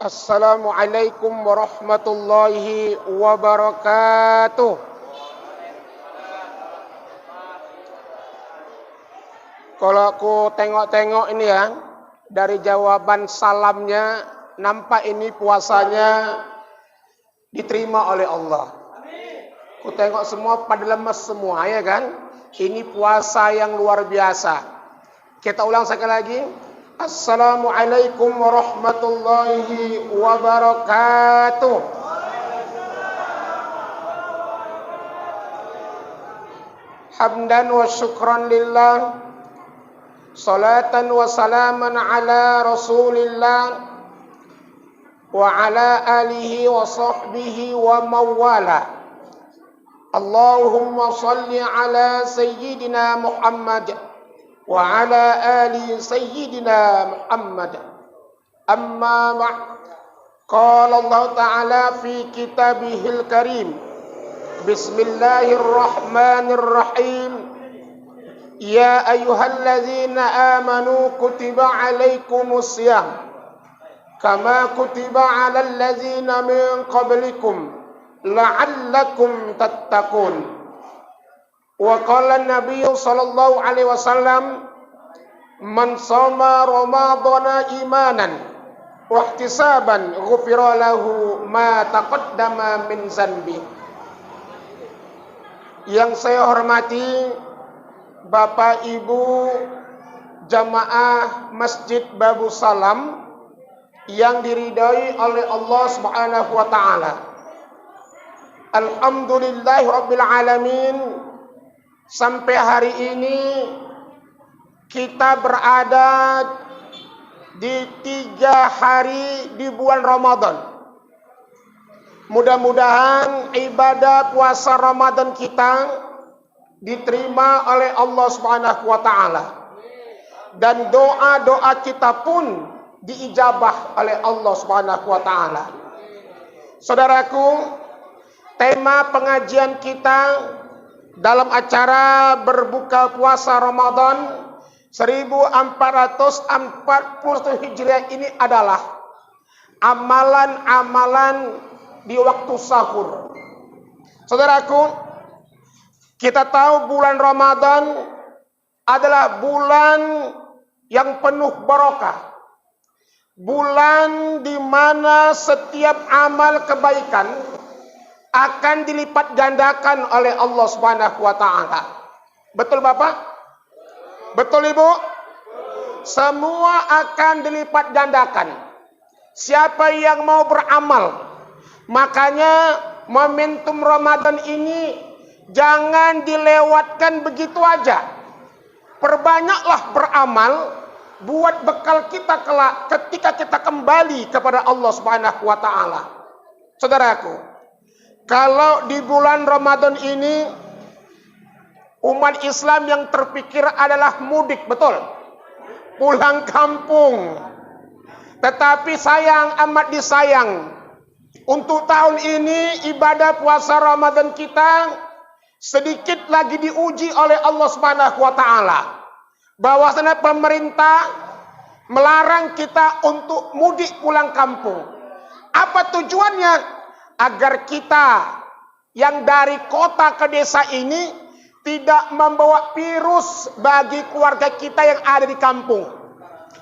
Assalamualaikum warahmatullahi wabarakatuh. Kalau aku tengok-tengok ini ya, dari jawaban salamnya, nampak ini puasanya diterima oleh Allah. Aku tengok semua pada lemas semua, ya kan? Ini puasa yang luar biasa. Kita ulang sekali lagi. Assalamualaikum warahmatullahi wabarakatuh. Hamdan wa syukran lillah, salatan wa salaman ala rasulillah wa ala alihi wa sahbihi wa mawala. Allahumma salli ala sayyidina Muhammad wa ala ali sayyidina Muhammad. Amma ba'd. Qala Allah Ta'ala fi kitabihil karim. Bismillahirrahmanirrahim. Ya ayyuhalladzina amanu kutiba alaikumus siyam kama kutiba alal ladzina min qablikum la'allakum tattaqun. Wa qala an-nabiy sallallahu alaihi wasallam, man shoma ramadhana imanan wa ihtisaban ghufira lahu ma taqaddama min zanbi. Yang saya hormati Bapak Ibu jamaah Masjid Babu Salam yang diridai oleh Allah Subhanahu wa taala. Alhamdulillahi rabbil alamin. Sampai hari ini kita berada di 3 hari di bulan Ramadan. Mudah-mudahan ibadah puasa Ramadan kita diterima oleh Allah Subhanahu wa taala. Dan doa-doa kita pun diijabah oleh Allah Subhanahu wa taala. Saudaraku, tema pengajian kita dalam acara berbuka puasa Ramadan 1440 Hijriah ini adalah amalan-amalan di waktu sahur. Saudaraku, kita tahu bulan Ramadan adalah bulan yang penuh barokah. Bulan di mana setiap amal kebaikan akan dilipat gandakan oleh Allah Subhanahu wa taala. Betul Bapak? Betul Ibu? Semua akan dilipat gandakan. Siapa yang mau beramal, makanya momentum Ramadan ini jangan dilewatkan begitu aja. Perbanyaklah beramal buat bekal kita kelak ketika kita kembali kepada Allah Subhanahu wa taala. Saudaraku, kalau di bulan Ramadan ini umat Islam yang terpikir adalah mudik, betul? Pulang kampung. Tetapi sayang, amat disayang, untuk tahun ini ibadah puasa Ramadan kita sedikit lagi diuji oleh Allah Subhanahu wa taala. Bahwasanya pemerintah melarang kita untuk mudik pulang kampung. Apa tujuannya? Agar kita yang dari kota ke desa ini tidak membawa virus bagi keluarga kita yang ada di kampung.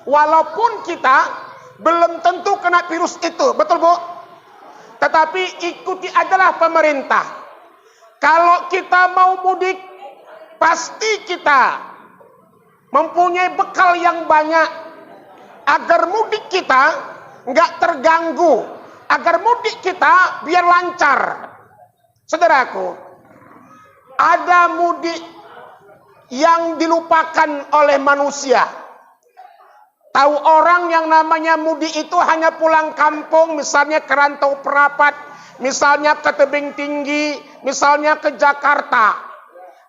Walaupun kita belum tentu kena virus itu, betul Bu? Tetapi ikuti adalah pemerintah. Kalau kita mau mudik, pasti kita mempunyai bekal yang banyak agar mudik kita nggak terganggu. Agar mudik kita biar lancar. Saudaraku, ada mudik yang dilupakan oleh manusia. Tahu orang yang namanya mudik itu hanya pulang kampung, misalnya ke Rantau Perapat, misalnya ke Tebing Tinggi, misalnya ke Jakarta.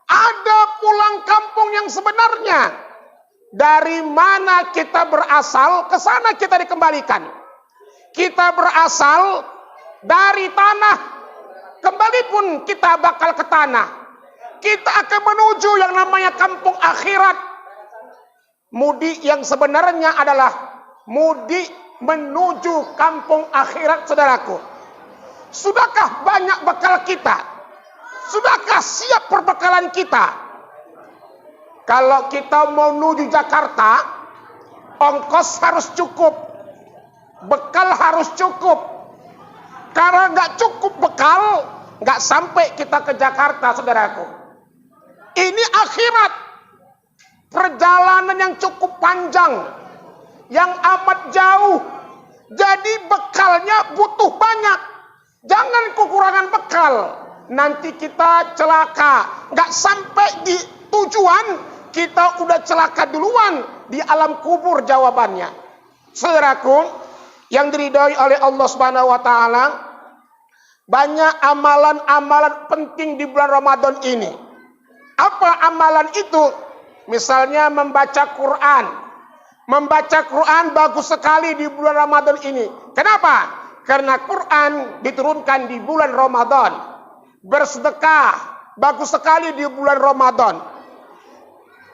Ada pulang kampung yang sebenarnya dari mana kita berasal, ke sana kita dikembalikan. Kita berasal dari tanah, kembali pun kita bakal ke tanah. Kita akan menuju yang namanya kampung akhirat. Mudik yang sebenarnya adalah mudik menuju kampung akhirat, saudaraku. Sudahkah banyak bekal kita? Sudahkah siap perbekalan kita? Kalau kita mau menuju Jakarta, ongkos harus cukup, bekal harus cukup. Karena nggak cukup bekal, nggak sampai kita ke Jakarta, saudaraku. Ini akhirat, perjalanan yang cukup panjang, yang amat jauh. Jadi bekalnya butuh banyak. Jangan kekurangan bekal. Nanti kita celaka. Nggak sampai di tujuan, kita udah celaka duluan di alam kubur jawabannya. Saudaraku, yang diridhoi oleh Allah Subhanahu wa taala, banyak amalan-amalan penting di bulan Ramadan ini. Apa amalan itu? Misalnya membaca Quran. Membaca Quran bagus sekali di bulan Ramadan ini. Kenapa? Karena Quran diturunkan di bulan Ramadan. Bersedekah bagus sekali di bulan Ramadan.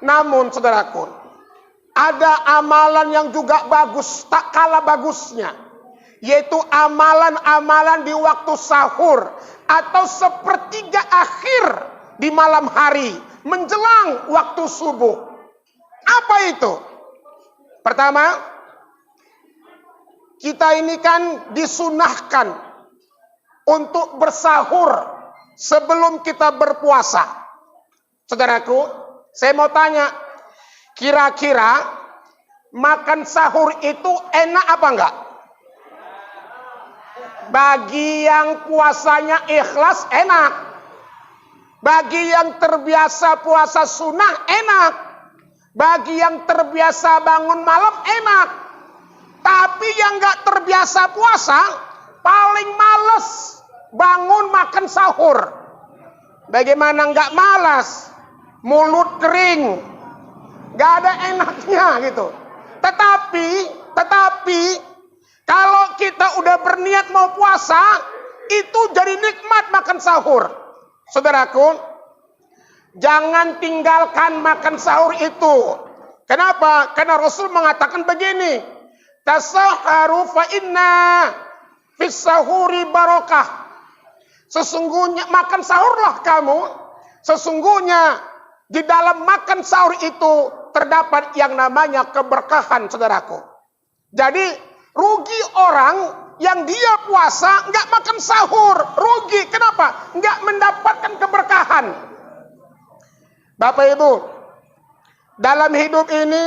Namun saudaraku, ada amalan yang juga bagus, tak kalah bagusnya, yaitu amalan-amalan di waktu sahur atau sepertiga akhir di malam hari menjelang waktu subuh. Apa itu? Pertama, kita ini kan disunahkan untuk bersahur sebelum kita berpuasa. Saudaraku, saya mau tanya, kira-kira makan sahur itu enak apa enggak? Bagi yang puasanya ikhlas enak. Bagi yang terbiasa puasa sunnah enak. Bagi yang terbiasa bangun malam enak. Tapi yang enggak terbiasa puasa paling males bangun makan sahur. Bagaimana enggak malas? Mulut kering, gak ada enaknya gitu. Tetapi kalau kita udah berniat mau puasa, itu jadi nikmat makan sahur. Saudaraku, jangan tinggalkan makan sahur itu. Kenapa? Karena Rasul mengatakan begini, tasaharu fa inna fis sahuri barakah. Sesungguhnya makan sahurlah kamu, sesungguhnya di dalam makan sahur itu terdapat yang namanya keberkahan, saudaraku. Jadi rugi orang yang dia puasa nggak makan sahur, rugi. Kenapa? Nggak mendapatkan keberkahan. Bapak Ibu, dalam hidup ini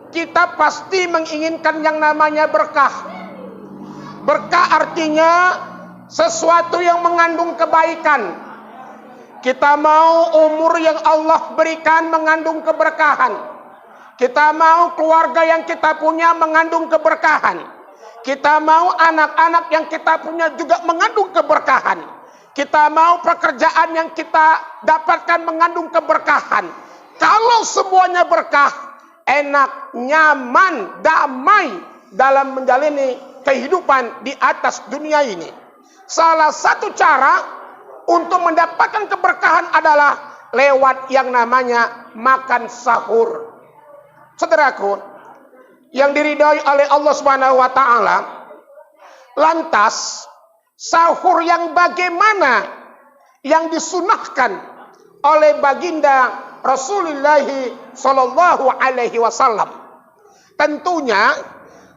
kita pasti menginginkan yang namanya berkah. Berkah artinya sesuatu yang mengandung kebaikan. Kita mau umur yang Allah berikan mengandung keberkahan. Kita mau keluarga yang kita punya mengandung keberkahan. Kita mau anak-anak yang kita punya juga mengandung keberkahan. Kita mau pekerjaan yang kita dapatkan mengandung keberkahan. Kalau semuanya berkah, enak, nyaman, damai dalam menjalani kehidupan di atas dunia ini. Salah satu cara untuk mendapatkan keberkahan adalah lewat yang namanya makan sahur. Saudaraku, yang diridhoi oleh Allah Subhanahu wa taala, lantas sahur yang bagaimana yang disunahkan oleh baginda Rasulullah sallallahu alaihi wasallam? Tentunya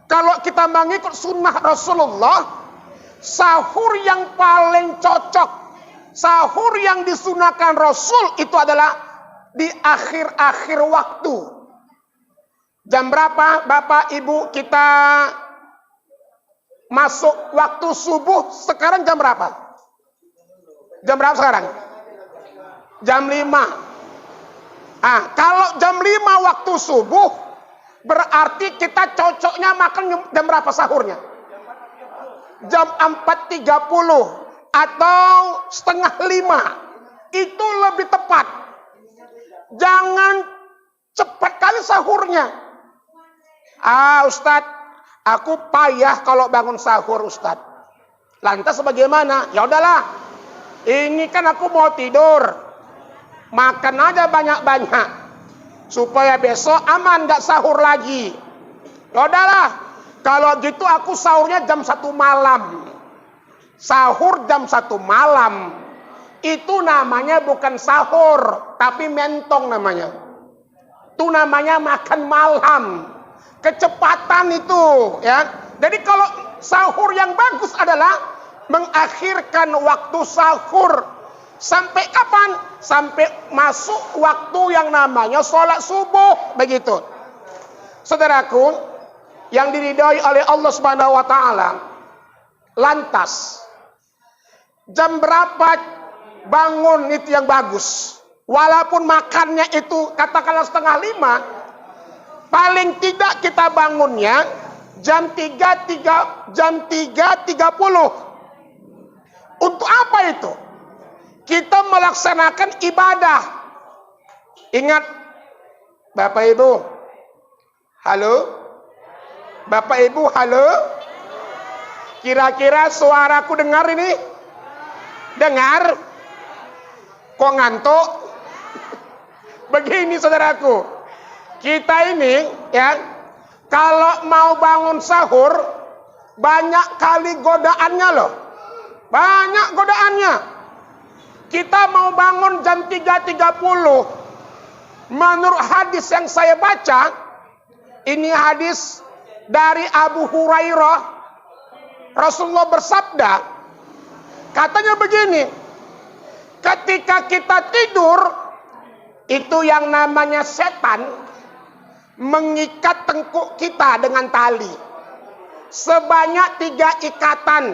kalau kita mengikut sunnah Rasulullah, sahur yang paling cocok, sahur yang disunahkan Rasul itu adalah di akhir-akhir waktu. Jam berapa Bapak Ibu kita masuk waktu subuh? Sekarang jam berapa? Jam berapa sekarang? Jam 5. Kalau jam 5 waktu subuh, berarti kita cocoknya makan jam berapa sahurnya? Jam 4.30 atau setengah 5. Itu lebih tepat. Jangan cepat kali sahurnya. Ustadz, aku payah kalau bangun sahur, Ustadz. Lantas bagaimana? Ya udahlah, ini kan aku mau tidur, makan aja banyak-banyak supaya besok aman, gak sahur lagi. Ya udahlah, Kalau gitu aku sahurnya jam 1 malam. Sahur jam 1 malam. Itu namanya bukan sahur, tapi mentong namanya. Itu namanya makan malam. Kecepatan itu, ya. Jadi kalau sahur yang bagus adalah mengakhirkan waktu sahur. Sampai kapan? Sampai masuk waktu yang namanya sholat subuh. Begitu. Saudaraku, yang diridhoi oleh Allah Subhanahu wa taala. Lantas, jam berapa bangun itu yang bagus? Walaupun makannya itu katakanlah 4:30, paling tidak kita bangunnya jam 3.30. Untuk apa itu? Kita melaksanakan ibadah. Ingat, Bapak Ibu. Halo? Bapak Ibu, halo? Kira-kira suaraku dengar ini? Dengar? Kok ngantuk? Begini saudaraku. Kita ini, ya, kalau mau bangun sahur, banyak kali godaannya loh. Banyak godaannya. Kita mau bangun jam 3.30. Menurut hadis yang saya baca, ini hadis dari Abu Hurairah. Rasulullah bersabda, katanya begini, ketika kita tidur, itu yang namanya setan mengikat tengkuk kita dengan tali. Sebanyak 3 ikatan.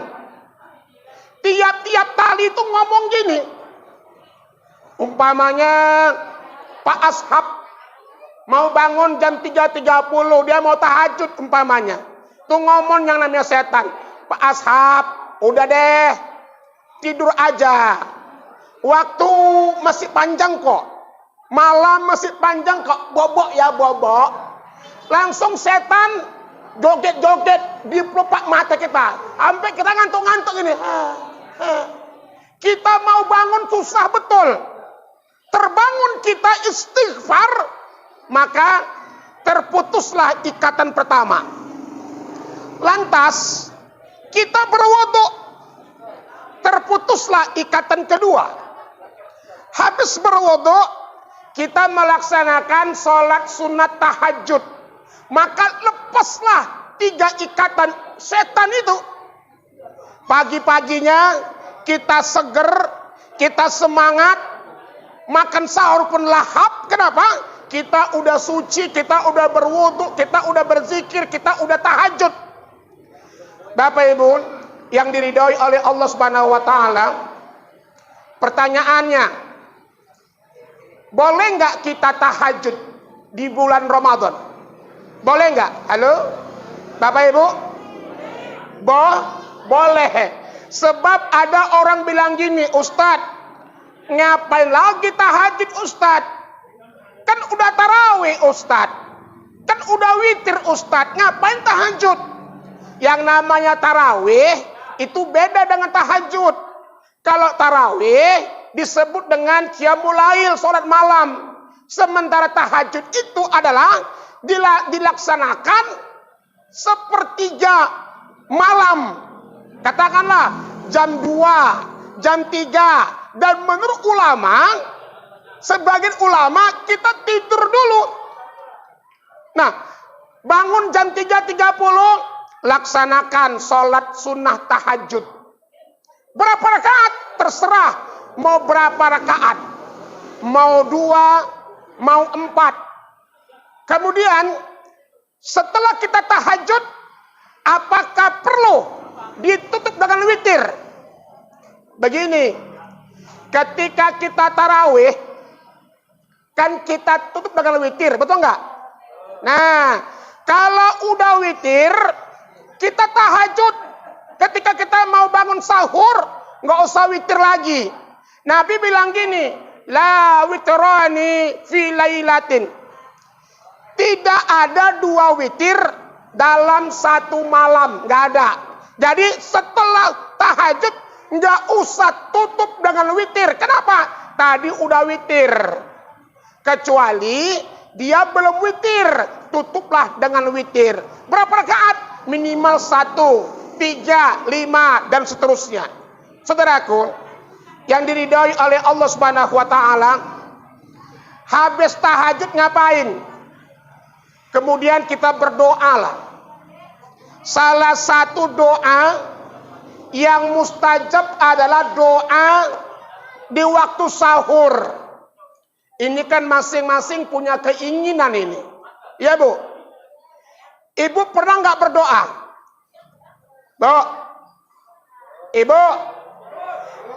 Tiap-tiap tali itu ngomong gini. Umpamanya Pak Ashab mau bangun jam 3.30, dia mau tahajud umpamanya. Itu ngomong yang namanya setan. Pak Ashab, udah deh, tidur aja. Waktu masih panjang kok. Malam masih panjang kok. Bobok ya bobok. Langsung setan joget-joget di pelupak mata kita. Sampai kita ngantuk-ngantuk ini. Kita mau bangun susah betul. Terbangun kita istighfar, maka terputuslah ikatan pertama. Lantas kita berwudu, terputuslah ikatan kedua. Habis berwudu, kita melaksanakan sholat sunat tahajud. Maka lepaslah 3 ikatan setan itu. Pagi-paginya kita seger, kita semangat, makan sahur pun lahap. Kenapa? Kita udah suci, kita udah berwudu, kita udah berzikir, kita udah tahajud. Bapak Ibu yang diridhoi oleh Allah Subhanahu wa taala, pertanyaannya, boleh nggak kita tahajud di bulan Ramadan? Boleh nggak? Halo? Bapak Ibu? Boleh. Sebab ada orang bilang gini, Ustadz, ngapain lagi tahajud Ustadz? Kan udah tarawih Ustadz. Kan udah witir Ustadz. Ngapain tahajud? Yang namanya tarawih itu beda dengan tahajud. Kalau tarawih disebut dengan qiyamul lail, sholat malam. Sementara tahajud itu adalah dilaksanakan sepertiga malam. Katakanlah jam 2, jam 3. Dan menurut ulama, sebagian ulama kita tidur dulu. Nah, bangun jam 3.30, laksanakan sholat sunnah tahajud. Berapa rakaat? Terserah. Mau berapa rakaat? Mau 2, mau 4. Kemudian, setelah kita tahajud, apakah perlu ditutup dengan witir? Begini, ketika kita tarawih, kan kita tutup dengan witir, betul nggak? Nah, kalau udah witir, kita tahajud. Ketika kita mau bangun sahur, nggak usah witir lagi. Nabi bilang gini, la witrani fi lailatin. Tidak ada 2 witir dalam 1 malam, nggak ada. Jadi setelah tahajud nggak usah tutup dengan witir. Kenapa? Tadi udah witir. Kecuali dia belum witir, tutuplah dengan witir. Berapa rakaat? minimal 1, 3, 5 dan seterusnya. Saudaraku, yang diridhoi oleh Allah Subhanahu wa taala, habis tahajud ngapain? Kemudian kita berdoalah. Salah satu doa yang mustajab adalah doa di waktu sahur. Ini kan masing-masing punya keinginan ini. Ya Bu? Ibu pernah nggak berdoa? Bu?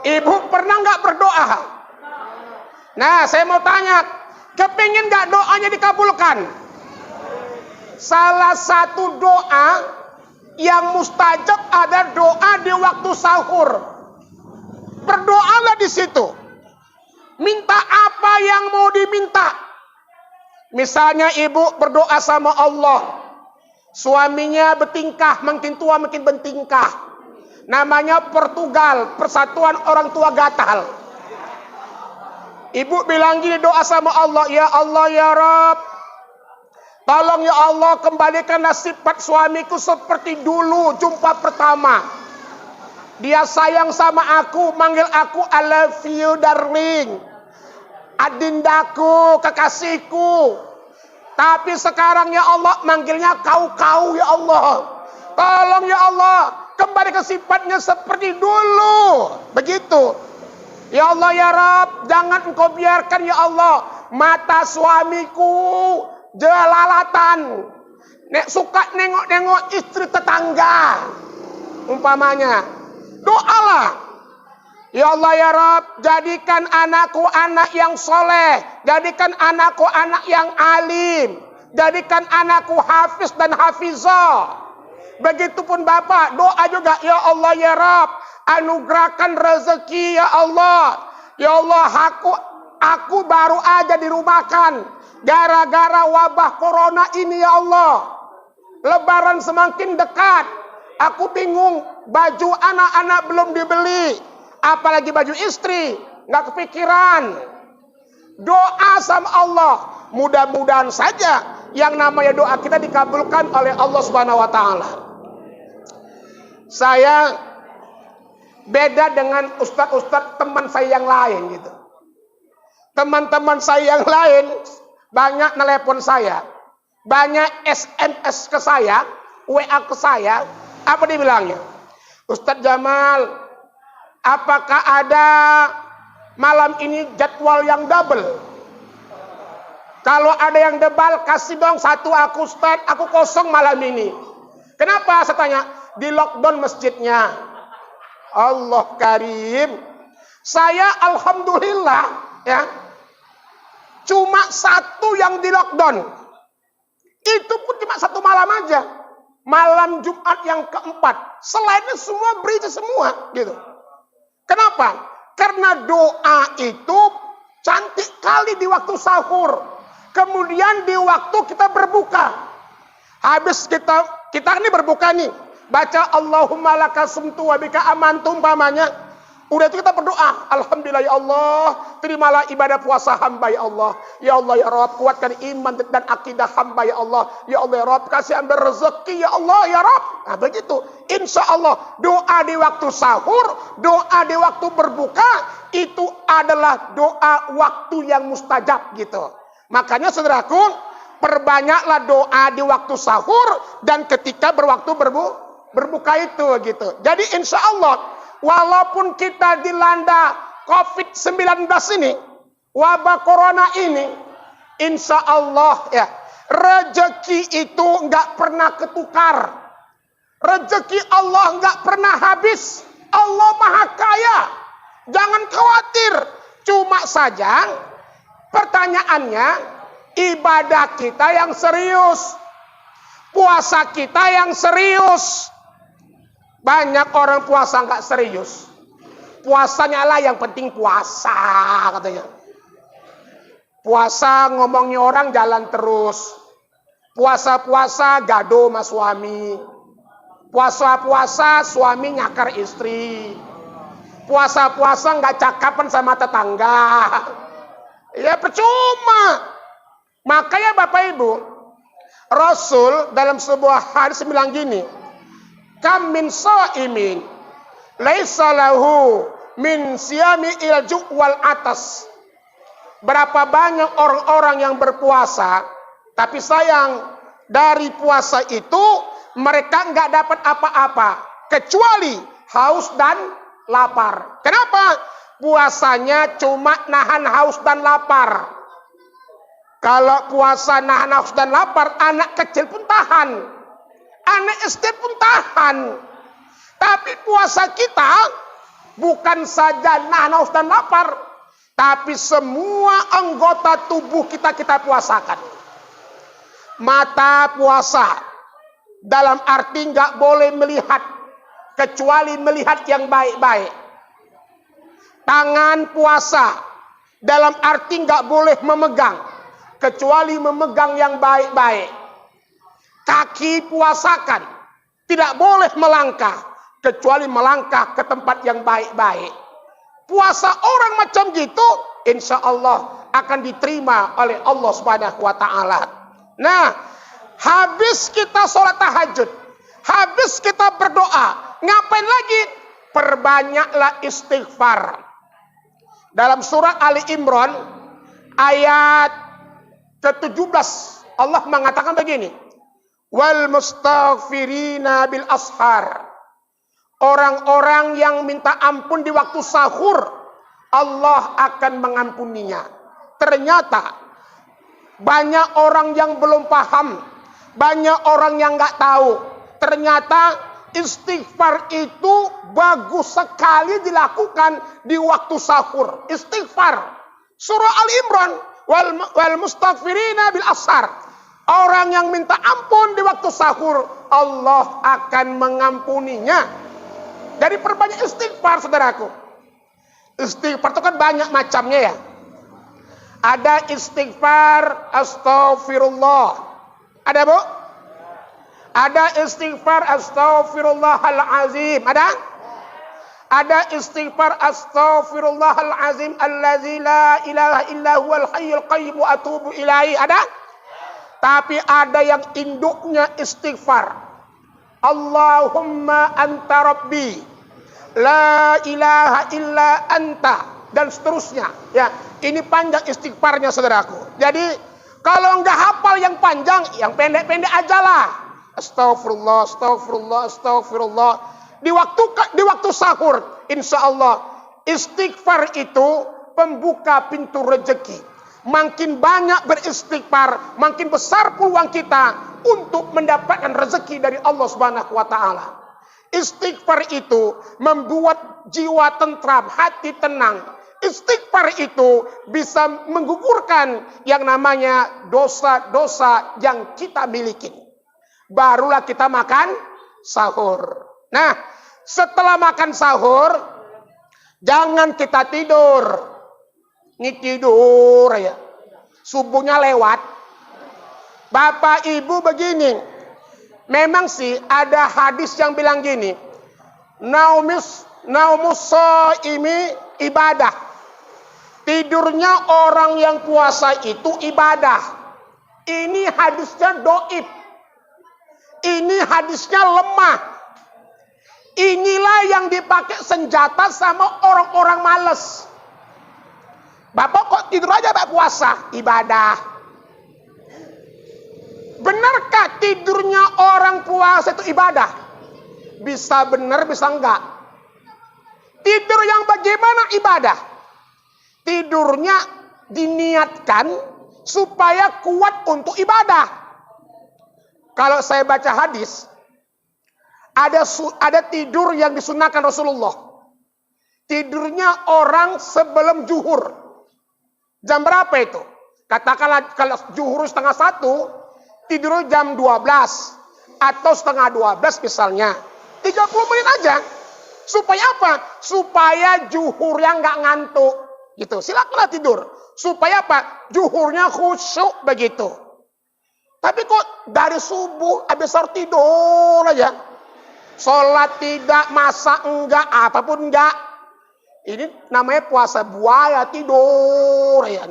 Ibu pernah nggak berdoa? Nah, saya mau tanya, kepingin nggak doanya dikabulkan? Salah satu doa yang mustajab ada doa di waktu sahur. Berdoalah di situ. Minta apa yang mau diminta. Misalnya ibu berdoa sama Allah. Suaminya bertingkah, makin tua makin bertingkah. Namanya Portugal, Persatuan Orang Tua Gatal. Ibu bilang gini, doa sama Allah, ya Allah ya Rabb, tolong ya Allah kembalikanlah sifat suamiku seperti dulu jumpa pertama. Dia sayang sama aku, manggil aku I love you darling, adindaku, kekasihku. Tapi sekarang ya Allah manggilnya kau ya Allah. Tolong ya Allah kembali ke sifatnya seperti dulu. Begitu. Ya Allah ya Rabb, jangan engkau biarkan ya Allah mata suamiku jelalatan. Suka nengok-nengok istri tetangga. Umpamanya. Doalah. Ya Allah ya Rabb, jadikan anakku anak yang soleh. Jadikan anakku anak yang alim. Jadikan anakku hafiz dan hafizah. Begitupun Bapak, doa juga. Ya Allah ya Rabb, anugerahkan rezeki ya Allah. Ya Allah, aku baru aja dirumahkan gara-gara wabah corona ini ya Allah. Lebaran semakin dekat. Aku bingung, baju anak-anak belum dibeli. Apalagi baju istri, nggak kepikiran. Doa sama Allah, mudah-mudahan saja yang namanya doa kita dikabulkan oleh Allah Subhanahu wa taala. Saya beda dengan ustadz-ustadz teman saya yang lain gitu. Teman-teman saya yang lain banyak nelpon saya, banyak SMS ke saya, WA ke saya. Apa dibilangnya? Ustadz Jamal, apakah ada malam ini jadwal yang double? Kalau ada yang double, kasih dong satu aku Ustaz, aku kosong malam ini. Kenapa? Saya tanya, di lockdown masjidnya. Allah Karim. Saya alhamdulillah ya, cuma satu yang di lockdown. Itu pun cuma satu malam aja. Malam Jumat yang keempat. Selainnya semua berita semua gitu. Kenapa? Karena doa itu cantik kali di waktu sahur. Kemudian di waktu kita berbuka. Habis kita ini berbuka nih. Baca Allahumma laka sumtu wa bika amantu umpamanya. Udah itu kita berdoa. Alhamdulillah ya Allah, terimalah ibadah puasa hamba ya Allah. Ya Allah ya Rabb, kuatkan iman dan akidah hamba ya Allah. Ya Allah ya Rabb, kasih hamba rezeki ya Allah ya Rabb. Nah begitu. Insya Allah doa di waktu sahur, doa di waktu berbuka, itu adalah doa waktu yang mustajab gitu. Makanya saudaraku, perbanyaklah doa di waktu sahur dan ketika berwaktu berbuka itu gitu. Jadi insya Allah, walaupun kita dilanda COVID-19 ini, wabah corona ini, insya Allah ya, rezeki itu nggak pernah ketukar. Rezeki Allah nggak pernah habis. Allah Maha Kaya. Jangan khawatir. Cuma saja pertanyaannya, ibadah kita yang serius, puasa kita yang serius. Banyak orang puasa nggak serius. Puasanya lah yang penting puasa katanya. Puasa ngomongnya orang jalan terus. Puasa-puasa gado sama suami. Puasa-puasa suami nyakar istri. Puasa-puasa nggak cakapan sama tetangga. Ya percuma. Makanya Bapak Ibu, Rasul dalam sebuah hadis bilang gini, Kam min sha'imin laisa lahu min siyami ilju' wal atas. Berapa banyak orang-orang yang berpuasa, tapi sayang dari puasa itu mereka nggak dapat apa-apa kecuali haus dan lapar. Kenapa? Puasanya cuma nahan haus dan lapar. Kalau puasa nahan haus dan lapar, anak kecil pun tahan, anak SD pun tahan. Tapi puasa kita bukan saja nahan haus dan lapar, tapi semua anggota tubuh kita puasakan. Mata puasa, dalam arti nggak boleh melihat kecuali melihat yang baik-baik. Tangan puasa, dalam arti nggak boleh memegang kecuali memegang yang baik-baik. Kaki puasakan, tidak boleh melangkah kecuali melangkah ke tempat yang baik-baik. Puasa orang macam gitu, insya Allah akan diterima oleh Allah Subhanahu wa Ta'ala. Nah, habis kita sholat tahajud, habis kita berdoa, ngapain lagi? Perbanyaklah istighfar. Dalam surat Ali Imran ayat ke-17 Allah mengatakan begini, wal mustaghfirina bil ashar. Orang-orang yang minta ampun di waktu sahur, Allah akan mengampuninya. Ternyata banyak orang yang belum paham, banyak orang yang nggak tahu. Ternyata istighfar itu bagus sekali dilakukan di waktu sahur. Istighfar. Surah Al-Imran, wal mustaghfirina bil ashar. Orang yang minta ampun di waktu sahur, Allah akan mengampuninya. Dari perbanyak istighfar, saudaraku. Istighfar itu kan banyak macamnya ya. Ada istighfar astaghfirullah. Ada, Bu? Ada istighfar astaghfirullahalazim. Ada? Ada istighfar astaghfirullahalazim allazi la ilaha illa huwal hayyul qayyum wa atubu ilaihi. Ada? Tapi ada yang induknya istighfar. Allahumma anta rabbi la ilaha illa anta, dan seterusnya ya. Ini panjang istighfarnya, saudaraku. Jadi kalau nggak hafal yang panjang, yang pendek-pendek ajalah. Astagfirullah, astagfirullah, astagfirullah. Di waktu sahur, insya Allah istighfar itu pembuka pintu rezeki. Makin banyak beristighfar, makin besar peluang kita untuk mendapatkan rezeki dari Allah Subhanahu wa Ta'ala. Istighfar itu membuat jiwa tentram, hati tenang. Istighfar itu bisa menggugurkan yang namanya dosa-dosa yang kita miliki. Barulah kita makan sahur. Nah, setelah makan sahur, jangan kita tidur. Ini tidur ya. Subuhnya lewat. Bapak Ibu begini. Memang sih ada hadis yang bilang gini. Naumus shaimi ibadah. Tidurnya orang yang puasa itu ibadah. Ini hadisnya doib. Ini hadisnya lemah. Inilah yang dipakai senjata sama orang-orang malas. Bapak kok tidur aja Pak puasa? Ibadah. Benarkah tidurnya orang puasa itu ibadah? Bisa benar, bisa enggak. Tidur yang bagaimana ibadah? Tidurnya diniatkan supaya kuat untuk ibadah. Kalau saya baca hadis, ada tidur yang disunahkan Rasulullah. Tidurnya orang sebelum zuhur. Jam berapa itu? Katakanlah kalau zuhur 1:30, tidur jam 12 atau 11:30 misalnya. 30 menit aja. Supaya apa? Supaya zuhurnya nggak ngantuk. Gitu. Silakanlah tidur. Supaya apa? Zuhurnya khusyuk begitu. Tapi kok dari subuh habis sahur tidur aja. Sholat tidak, masak enggak, apapun enggak. Ini namanya puasa buaya, tidur ya.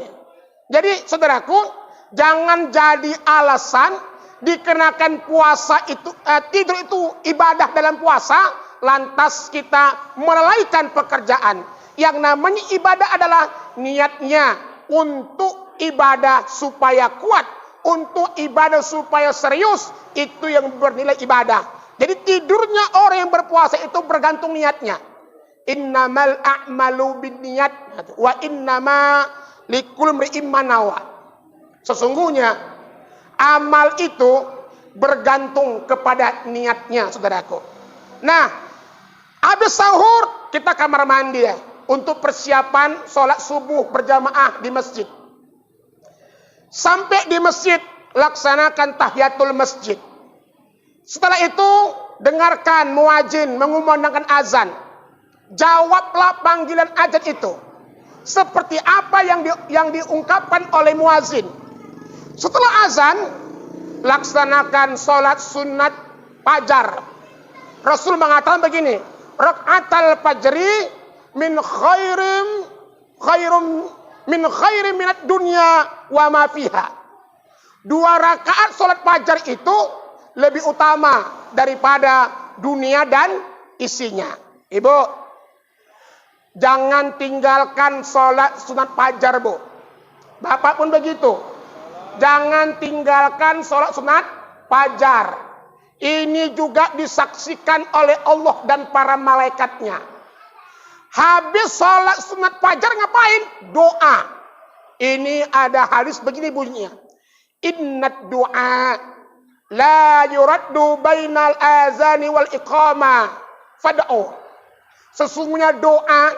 Jadi saudaraku, jangan jadi alasan dikenakan puasa itu tidur itu ibadah dalam puasa, lantas kita melalaikan pekerjaan. Yang namanya ibadah adalah niatnya untuk ibadah supaya kuat, untuk ibadah supaya serius, itu yang bernilai ibadah. Jadi tidurnya orang yang berpuasa itu bergantung niatnya. Innamal a'malu binniyat wa innama likulli imri'in ma nawa. Sesungguhnya amal itu bergantung kepada niatnya, saudaraku. Nah, habis sahur kita kamar mandi ya, untuk persiapan sholat subuh berjamaah di masjid. Sampai di masjid, laksanakan tahiyatul masjid. Setelah itu, dengarkan muadzin mengumandangkan azan. Jawablah panggilan azan itu seperti apa yang diungkapkan oleh muadzin. Setelah azan, laksanakan sholat sunat fajar. Rasul mengatakan begini, rakaatal fajri min khairim minat dunya wa ma fiha. 2 rakaat sholat fajar itu lebih utama daripada dunia dan isinya. Ibu, jangan tinggalkan sholat sunat fajar, Bu. Bapak pun begitu. Jangan tinggalkan sholat sunat fajar. Ini juga disaksikan oleh Allah dan para malaikatnya. Habis sholat sunat fajar ngapain? Doa. Ini ada hadis begini bunyinya. Innad du'a la yuraddu bainal azani wal iqamah fad'u. Sesungguhnya doa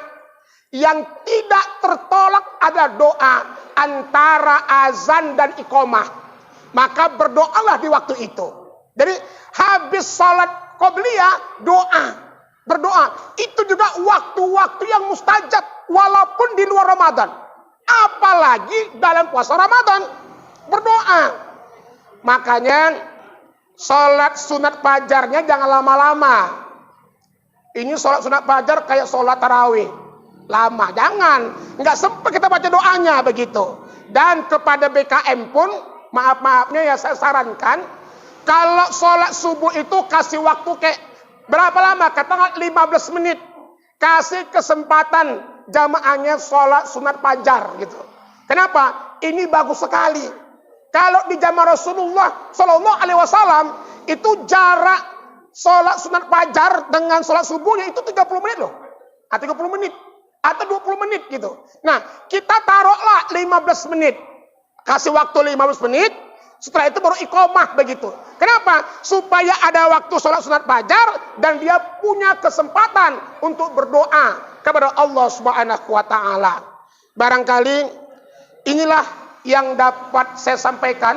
yang tidak tertolak adalah doa antara azan dan iqamah. Maka berdoalah di waktu itu. Jadi habis sholat qobliyah doa. Berdoa. Itu juga waktu-waktu yang mustajab. Walaupun di luar Ramadan. Apalagi dalam puasa Ramadan. Berdoa. Makanya sholat sunat fajarnya jangan lama-lama. Ini sholat sunat fajar kayak sholat tarawih. Lama. Jangan. Nggak sempat kita baca doanya begitu. Dan kepada BKM pun, maaf-maafnya ya saya sarankan, kalau sholat subuh itu kasih waktu kayak berapa lama? Katakan 15 menit. Kasih kesempatan jamaahnya sholat sunat fajar gitu. Kenapa? Ini bagus sekali. Kalau di zaman Rasulullah Shallallahu Alaihi Wasallam itu jarak sholat sunat fajar dengan sholat subuhnya itu 30 menit loh. 30 menit atau 20 menit gitu. Nah, kita taruhlah 15 menit. Kasih waktu 15 menit. Setelah itu baru iqamah begitu. Kenapa? Supaya ada waktu sholat sunat fajar dan dia punya kesempatan untuk berdoa kepada Allah Subhanahu wa taala. Barangkali inilah yang dapat saya sampaikan.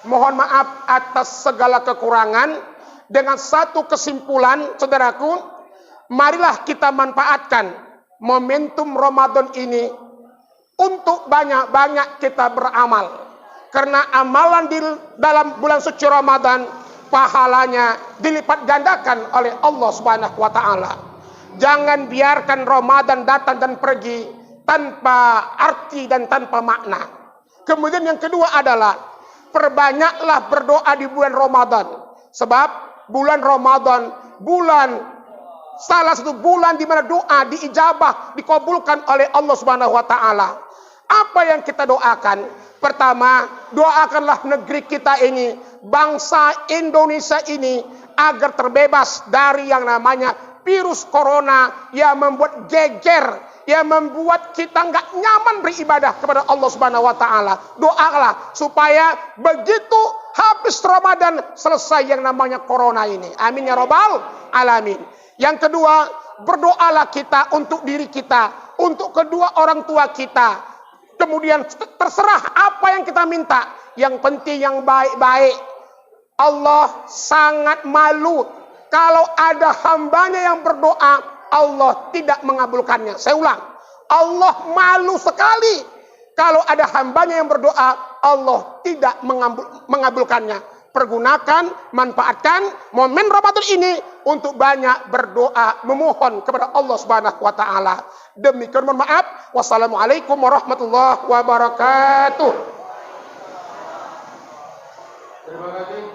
Mohon maaf atas segala kekurangan. Dengan satu kesimpulan, saudaraku, marilah kita manfaatkan momentum Ramadan ini untuk banyak-banyak kita beramal. Karena amalan di dalam bulan suci Ramadan pahalanya dilipat gandakan oleh Allah Subhanahu wa taala. Jangan biarkan Ramadan datang dan pergi tanpa arti dan tanpa makna. Kemudian yang kedua adalah perbanyaklah berdoa di bulan Ramadan. Sebab bulan Ramadan salah satu bulan di mana doa diijabah, dikabulkan oleh Allah Subhanahu wa taala. Apa yang kita doakan? Pertama, doakanlah negeri kita ini, bangsa Indonesia ini, agar terbebas dari yang namanya virus corona yang membuat geger, yang membuat kita nggak nyaman beribadah kepada Allah Subhanahu wa taala. Doalah supaya begitu habis Ramadan selesai yang namanya corona ini. Amin ya rabbal alamin. Yang kedua, berdoalah kita untuk diri kita, untuk kedua orang tua kita. Kemudian terserah apa yang kita minta. Yang penting yang baik-baik. Allah sangat malu kalau ada hambanya yang berdoa, Allah tidak mengabulkannya. Saya ulang. Allah malu sekali kalau ada hambanya yang berdoa, Allah tidak mengabulkannya. Pergunakan, manfaatkan momen Ramadan ini untuk banyak berdoa, memohon kepada Allah Subhanahu wa taala. Demikian, mohon maaf. Wassalamualaikum warahmatullahi wabarakatuh. Terima kasih.